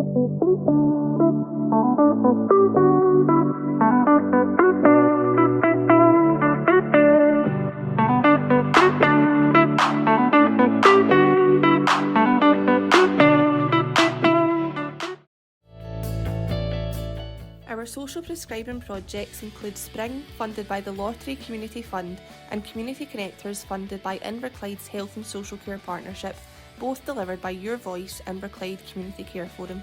Our social prescribing projects include Spring, funded by the Lottery Community Fund, and Community Connectors, funded by Inverclyde's Health and Social Care Partnership, both delivered by Your Voice, Inverclyde Community Care Forum.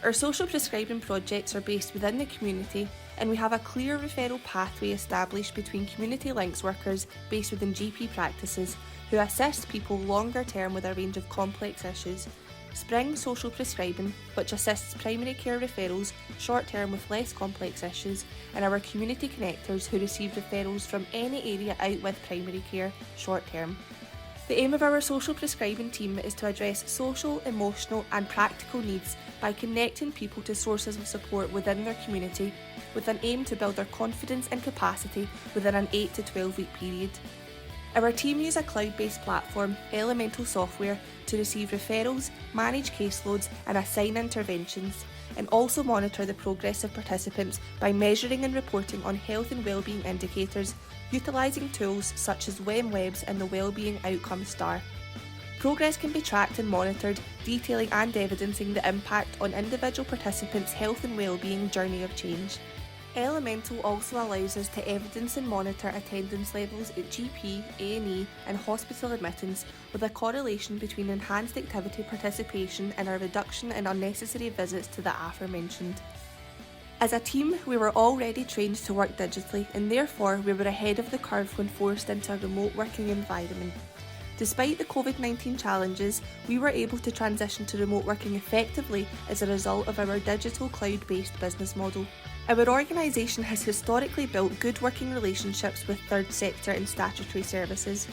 Our social prescribing projects are based within the community, and we have a clear referral pathway established between community links workers based within GP practices who assist people longer term with a range of complex issues. Spring Social Prescribing, which assists primary care referrals short term with less complex issues, and our community connectors who receive referrals from any area out with primary care short term. The aim of our social prescribing team is to address social, emotional and practical needs by connecting people to sources of support within their community, with an aim to build their confidence and capacity within an 8 to 12 week period. Our team use a cloud-based platform, Elemental Software, to receive referrals, manage caseloads and assign interventions, and also monitor the progress of participants by measuring and reporting on health and wellbeing indicators, utilising tools such as WEMWebs and the Wellbeing Outcome Star. Progress can be tracked and monitored, detailing and evidencing the impact on individual participants' health and wellbeing journey of change. Elemental also allows us to evidence and monitor attendance levels at GP, A&E and hospital admittance, with a correlation between enhanced activity participation and a reduction in unnecessary visits to the aforementioned. As a team, we were already trained to work digitally, and therefore we were ahead of the curve when forced into a remote working environment. Despite the COVID-19 challenges, we were able to transition to remote working effectively as a result of our digital cloud-based business model. Our organisation has historically built good working relationships with third sector and statutory services.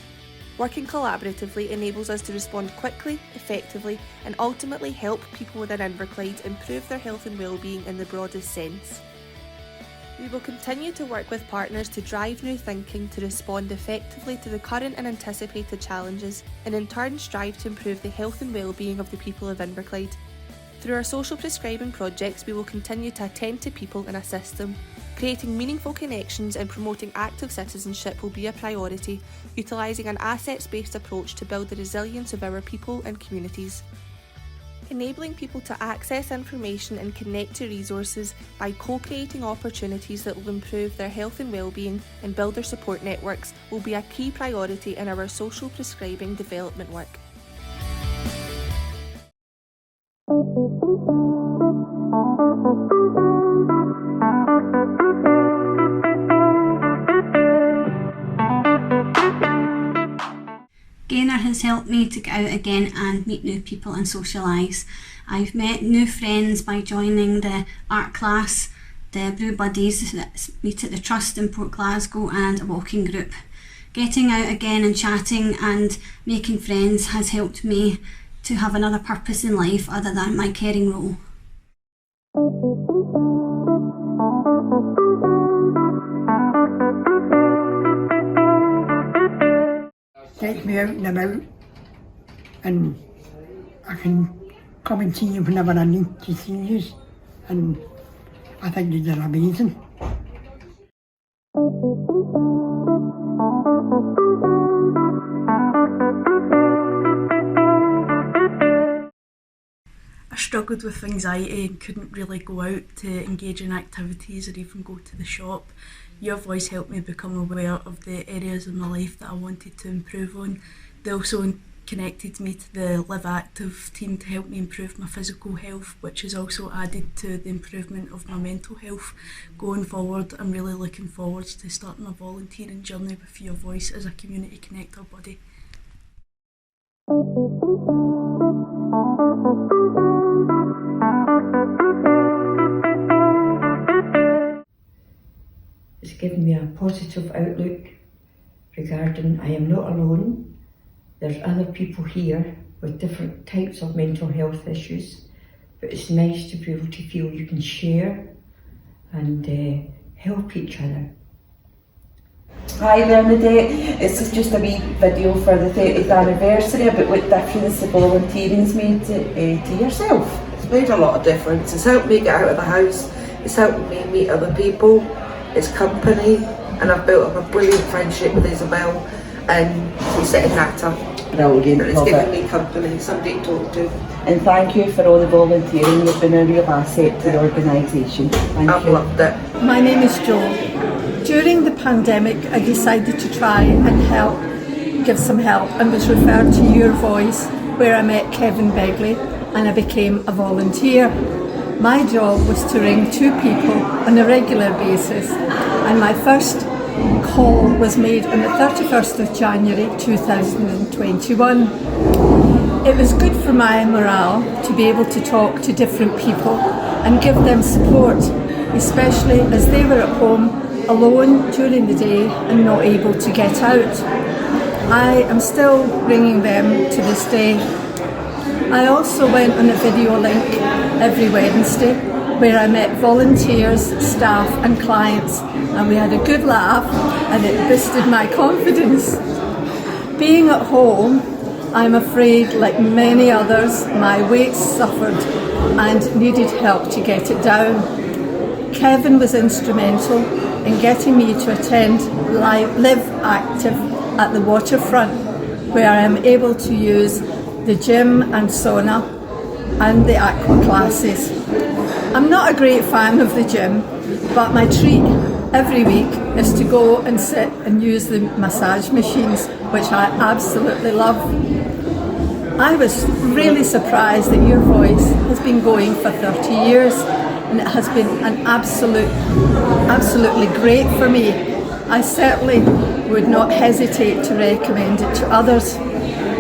Working collaboratively enables us to respond quickly, effectively and ultimately help people within Inverclyde improve their health and wellbeing in the broadest sense. We will continue to work with partners to drive new thinking to respond effectively to the current and anticipated challenges, and in turn strive to improve the health and wellbeing of the people of Inverclyde. Through our social prescribing projects, we will continue to attend to people and assist them. Creating meaningful connections and promoting active citizenship will be a priority, utilising an assets-based approach to build the resilience of our people and communities. Enabling people to access information and connect to resources by co-creating opportunities that will improve their health and wellbeing and build their support networks will be a key priority in our social prescribing development work. Gaynor has helped me to get out again and meet new people and socialise. I've met new friends by joining the art class, the Brew Buddies that meet at the Trust in Port Glasgow, and a walking group. Getting out again and chatting and making friends has helped me to have another purpose in life other than my caring role. Take me out and about, and I can come and see you whenever I need to see you, and I think you're amazing. I struggled with anxiety and couldn't really go out to engage in activities or even go to the shop. Your Voice helped me become aware of the areas of my life that I wanted to improve on. They also connected me to the Live Active team to help me improve my physical health, which has also added to the improvement of my mental health. Going forward, I'm really looking forward to starting my volunteering journey with Your Voice as a community connector buddy. It's given me a positive outlook regarding I am not alone. There's other people here with different types of mental health issues, but it's nice to be able to feel you can share and help each other. Hi there, Nadette. This is just a wee video for the 30th anniversary about what difference the volunteering's made to yourself. It's made a lot of difference. It's helped me get out of the house. It's helped me meet other people. It's company, and I've built up a brilliant friendship with Isabel, and she's sitting actor. Brilliant, And it's love given it. me company, somebody to talk to. And thank you for all the volunteering. You've been a real asset to the organisation. Thank I've you. loved it. My name is Jo. During the pandemic, I decided to try and give some help, and was referred to Your Voice, where I met Kevin Begley, and I became a volunteer. My job was to ring 2 people on a regular basis, and my first call was made on the 31st of January 2021. It was good for my morale to be able to talk to different people and give them support, especially as they were at home alone during the day and not able to get out. I am still ringing them to this day. I also went on a video link every Wednesday where I met volunteers, staff and clients, and we had a good laugh and it boosted my confidence. Being at home, I'm afraid, like many others, my weight suffered and needed help to get it down. Kevin was instrumental in getting me to attend Live Active at the waterfront, where I am able to use the gym and sauna and the aqua classes. I'm not a great fan of the gym, but my treat every week is to go and sit and use the massage machines, which I absolutely love. I was really surprised that Your Voice has been going for 30 years, and it has been an absolutely great for me. I certainly would not hesitate to recommend it to others.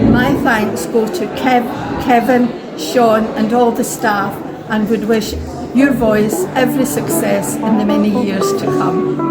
My thanks go to Kevin, Sean and all the staff, and would wish Your Voice every success in the many years to come.